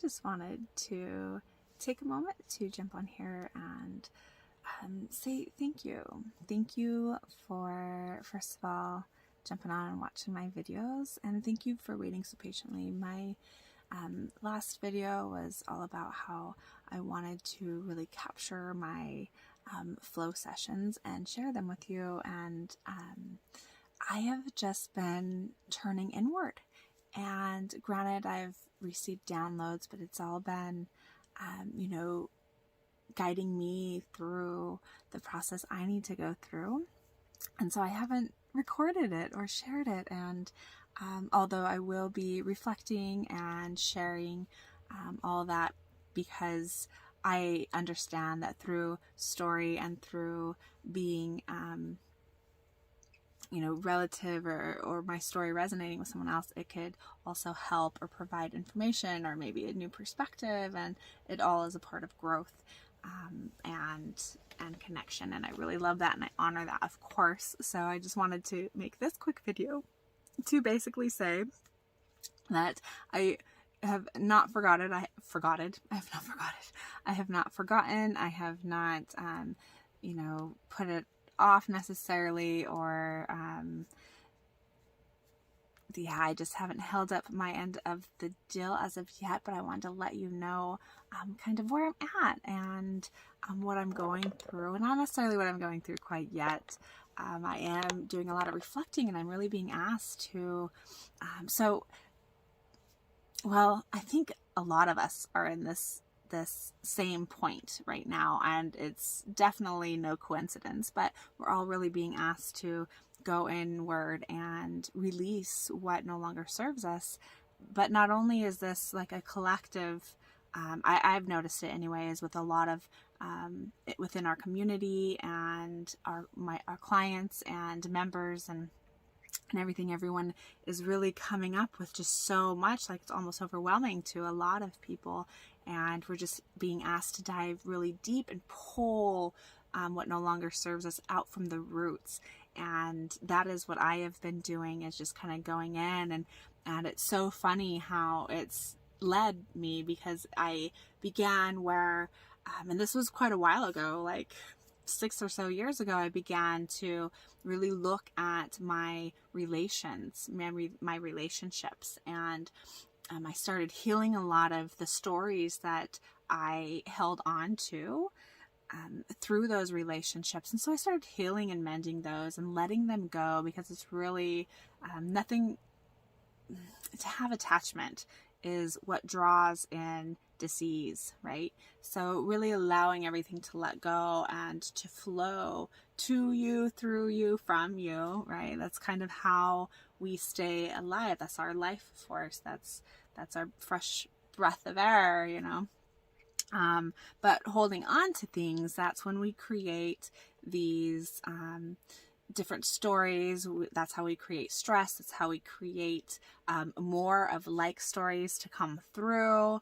just wanted to take a moment to jump on here and say thank you. Thank you for, first of all, jumping on and watching my videos, and thank you for waiting so patiently. My last video was all about how I wanted to really capture my flow sessions and share them with you, and I have just been turning inward. And granted, I've received downloads, but it's all been, guiding me through the process I need to go through. And so I haven't recorded it or shared it. And although I will be reflecting and sharing all that, because I understand that through story and through being relative or my story resonating with someone else, it could also help or provide information or maybe a new perspective, and it all is a part of growth and connection. And I really love that, and I honor that, of course. So I just wanted to make this quick video to basically say that I have not forgotten. I have not forgotten. I have not, put it off necessarily, or I just haven't held up my end of the deal as of yet, but I wanted to let you know kind of where I'm at and what I'm going through, and not necessarily what I'm going through quite yet. I am doing a lot of reflecting, and I'm really being asked to, I think a lot of us are in this same point right now, and it's definitely no coincidence, but we're all really being asked to go inward and release what no longer serves us. But not only is this like a collective, I've noticed it anyways, with a lot of within our community and our clients and members and everything. Everyone is really coming up with just so much, like it's almost overwhelming to a lot of people, and we're just being asked to dive really deep and pull what no longer serves us out from the roots. And that is what I have been doing, is just kind of going in, and it's so funny how it's led me, because I began where and this was quite a while ago, like 6 or so years ago, I began to really look at my relations, my relationships, and I started healing a lot of the stories that I held on to through those relationships. And so I started healing and mending those and letting them go, because it's really nothing. To have attachment is what draws in disease, right? So really allowing everything to let go and to flow to you, through you, from you, right? That's kind of how we stay alive. That's our life force. That's our fresh breath of air, But holding on to things, that's when we create these different stories. That's how we create stress. That's how we create more of like stories to come through,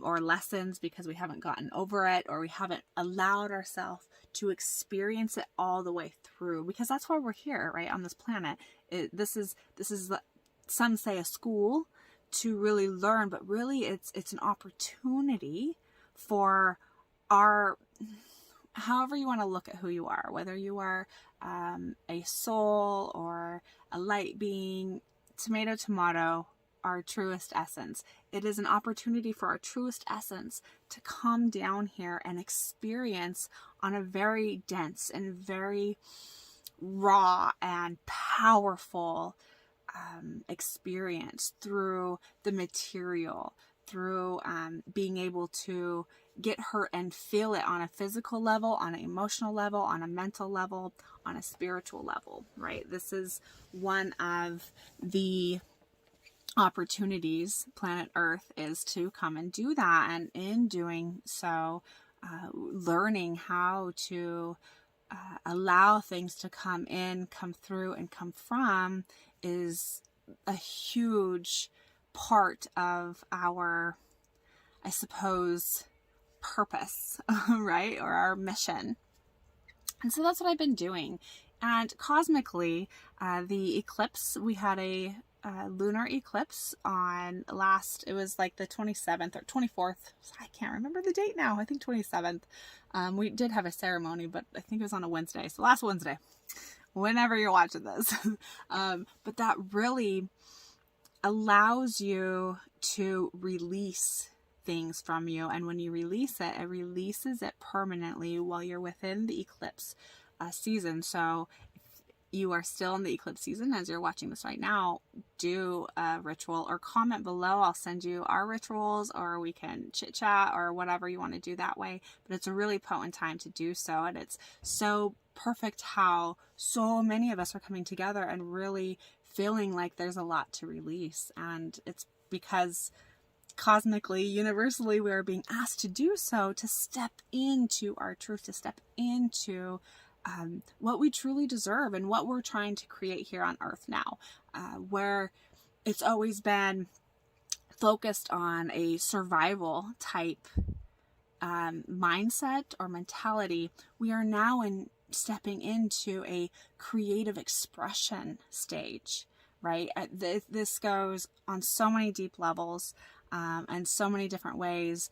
or lessons, because we haven't gotten over it, or we haven't allowed ourselves to experience it all the way through, because that's why we're here, right, on this planet. This is some say a school to really learn, but really it's an opportunity for our, however you want to look at who you are, whether you are a soul or a light being, tomato, our truest essence. It is an opportunity for our truest essence to come down here and experience on a very dense and very raw and powerful experience through the material, through being able to get hurt and feel it on a physical level, on an emotional level, on a mental level, on a spiritual level, right? This is one of the opportunities planet Earth is to come and do that. And in doing so, learning how to allow things to come in, come through, and come from is a huge part of our, I suppose, purpose, right? Or our mission. And so that's what I've been doing. And cosmically, the eclipse, we had a lunar eclipse on it was like the 27th or 24th. I can't remember the date now. I think 27th. We did have a ceremony, but I think it was on a Wednesday. So last Wednesday, whenever you're watching this. But that really allows you to release things from you. And when you release it, it releases it permanently while you're within the eclipse season. So you are still in the eclipse season as you're watching this right now, do a ritual or comment below. I'll send you our rituals, or we can chit chat or whatever you want to do that way. But it's a really potent time to do so. And it's so perfect how so many of us are coming together and really feeling like there's a lot to release. And it's because cosmically, universally, we are being asked to do so, to step into our truth, to step into what we truly deserve and what we're trying to create here on earth now, where it's always been focused on a survival type mindset or mentality. We are now stepping into a creative expression stage, right? This goes on so many deep levels and so many different ways.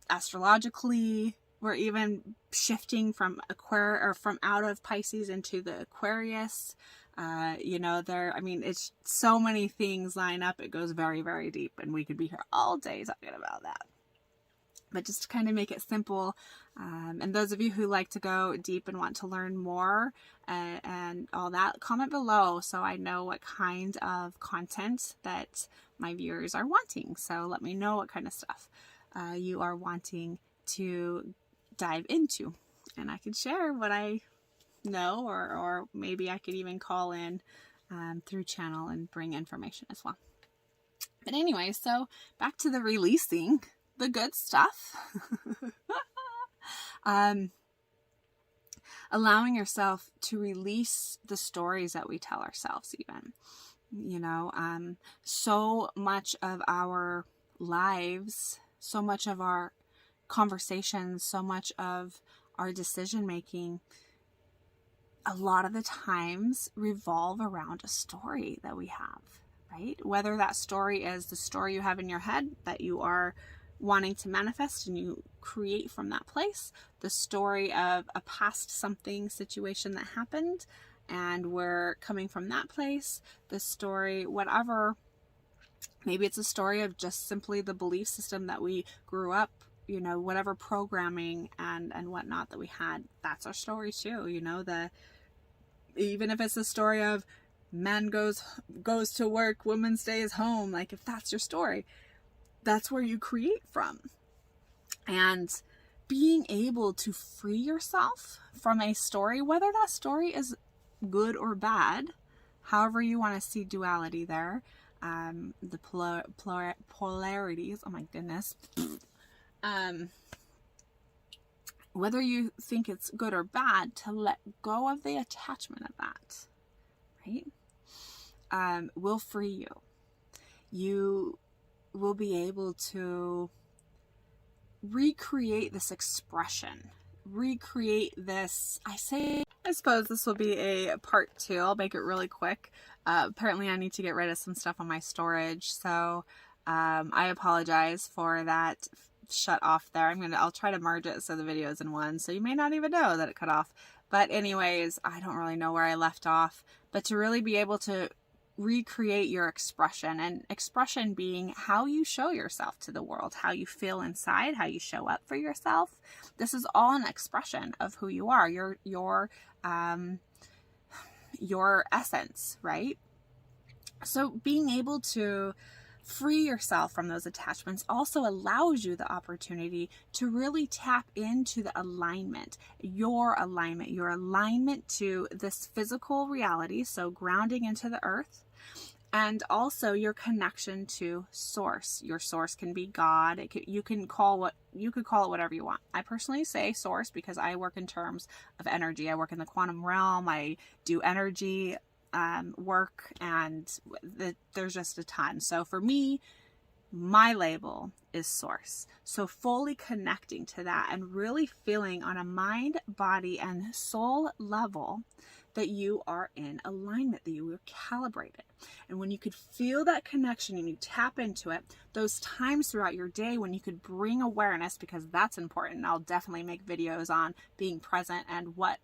Astrologically, we're even shifting from from out of Pisces into the Aquarius. It's so many things line up. It goes very, very deep, and we could be here all day talking about that. But just to kind of make it simple, and those of you who like to go deep and want to learn more and all that, comment below so I know what kind of content that my viewers are wanting. So let me know what kind of stuff you are wanting to dive into, and I could share what I know, or maybe I could even call in through channel and bring information as well. But anyway, so back to the releasing the good stuff. Allowing yourself to release the stories that we tell ourselves, even, so much of our lives, so much of our conversations, so much of our decision making, a lot of the times revolve around a story that we have, right? Whether that story is the story you have in your head that you are wanting to manifest and you create from that place, the story of a past situation that happened and we're coming from that place, the story, whatever, maybe it's a story of just simply the belief system that we grew up, whatever programming and whatnot that we had, that's our story too. Even if it's a story of man goes to work, woman stays home, like if that's your story, that's where you create from. And being able to free yourself from a story, whether that story is good or bad, however you want to see duality there, the polarities, oh my goodness, whether you think it's good or bad, to let go of the attachment of that, right, will free you. You will be able to recreate this expression, recreate this. I suppose this will be a part 2. I'll make it really quick. Apparently I need to get rid of some stuff on my storage, so I apologize for that shut off there. I'll try to merge it so the video is in one, so you may not even know that it cut off. But anyways, I don't really know where I left off, but to really be able to recreate your expression, and expression being how you show yourself to the world, how you feel inside, how you show up for yourself. This is all an expression of who you are, your essence, right? So being able to free yourself from those attachments also allows you the opportunity to really tap into the your alignment to this physical reality. So grounding into the earth, and also your connection to source. Your source can be God. You could call it whatever you want. I personally say source because I work in terms of energy. I work in the quantum realm. I do energy work, and there's just a ton. So for me, my label is source. So fully connecting to that and really feeling on a mind, body, and soul level that you are in alignment, that you are calibrated. And when you could feel that connection and you tap into it, those times throughout your day when you could bring awareness, because that's important. I'll definitely make videos on being present and what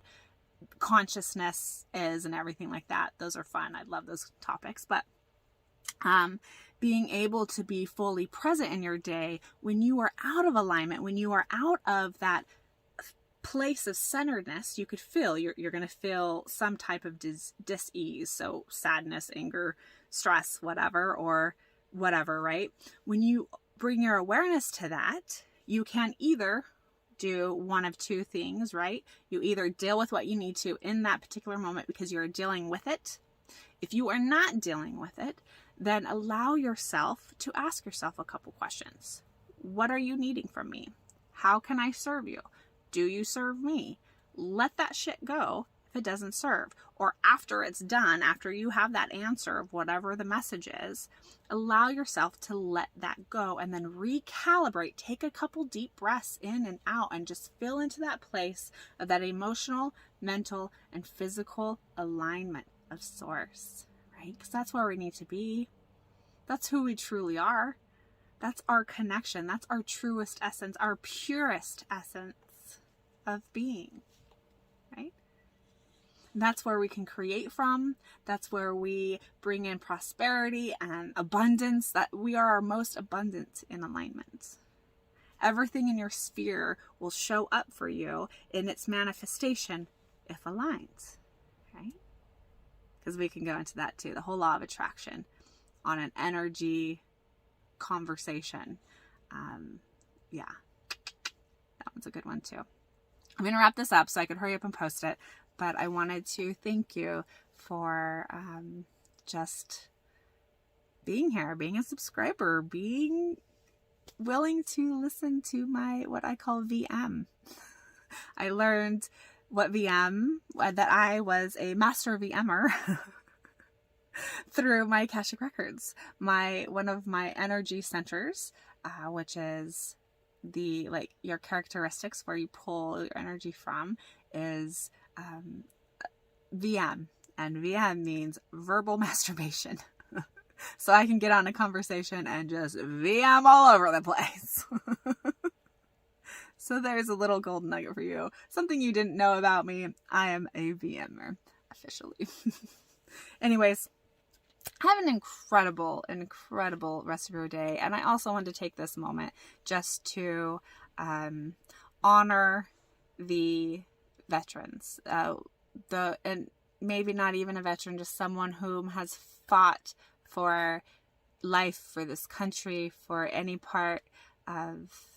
consciousness is and everything like that. Those are fun. I love those topics. But being able to be fully present in your day when you are out of alignment, when you are out of that place of centeredness, you could feel you're going to feel some type of dis-ease. So sadness, anger, stress, whatever, or whatever, right? When you bring your awareness to that, you can either do one of two things, right? You either deal with what you need to in that particular moment because you're dealing with it. If you are not dealing with it, then allow yourself to ask yourself a couple questions. What are you needing from me? How can I serve you? Do you serve me? Let that shit go if it doesn't serve. Or after it's done, after you have that answer of whatever the message is, allow yourself to let that go and then recalibrate. Take a couple deep breaths in and out and just feel into that place of that emotional, mental, and physical alignment of source, right? Because that's where we need to be. That's who we truly are. That's our connection. That's our truest essence, our purest essence of being, right? And that's where we can create from. That's where we bring in prosperity and abundance. That we are our most abundant in alignment. Everything in your sphere will show up for you in its manifestation if aligned, right? Because we can go into that too, the whole law of attraction on an energy conversation. Yeah, that one's a good one too. I'm going to wrap this up so I could hurry up and post it, but I wanted to thank you for just being here, being a subscriber, being willing to listen to my, what I call VM. I learned that I was a master VMer through my Akashic Records. One of my energy centers, which is your characteristics where you pull your energy from, is VM, and VM means verbal masturbation. So I can get on a conversation and just VM all over the place. So there's a little golden nugget for you. Something you didn't know about me. I am a VMer officially. Anyways, have an incredible rest of your day. And I also want to take this moment just to honor the veterans, and maybe not even a veteran, just someone whom has fought for life, for this country, for any part of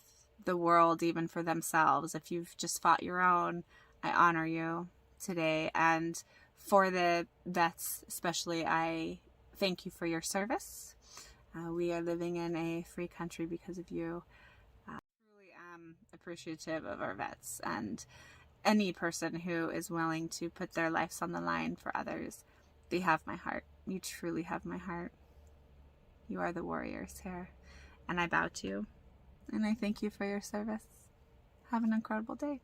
the world, even for themselves. If you've just fought your own, I honor you today. And for the vets especially, I thank you for your service. We are living in a free country because of you. I truly am appreciative of our vets and any person who is willing to put their lives on the line for others. They have my heart. You truly have my heart. You are the warriors here. And I bow to you. And I thank you for your service. Have an incredible day.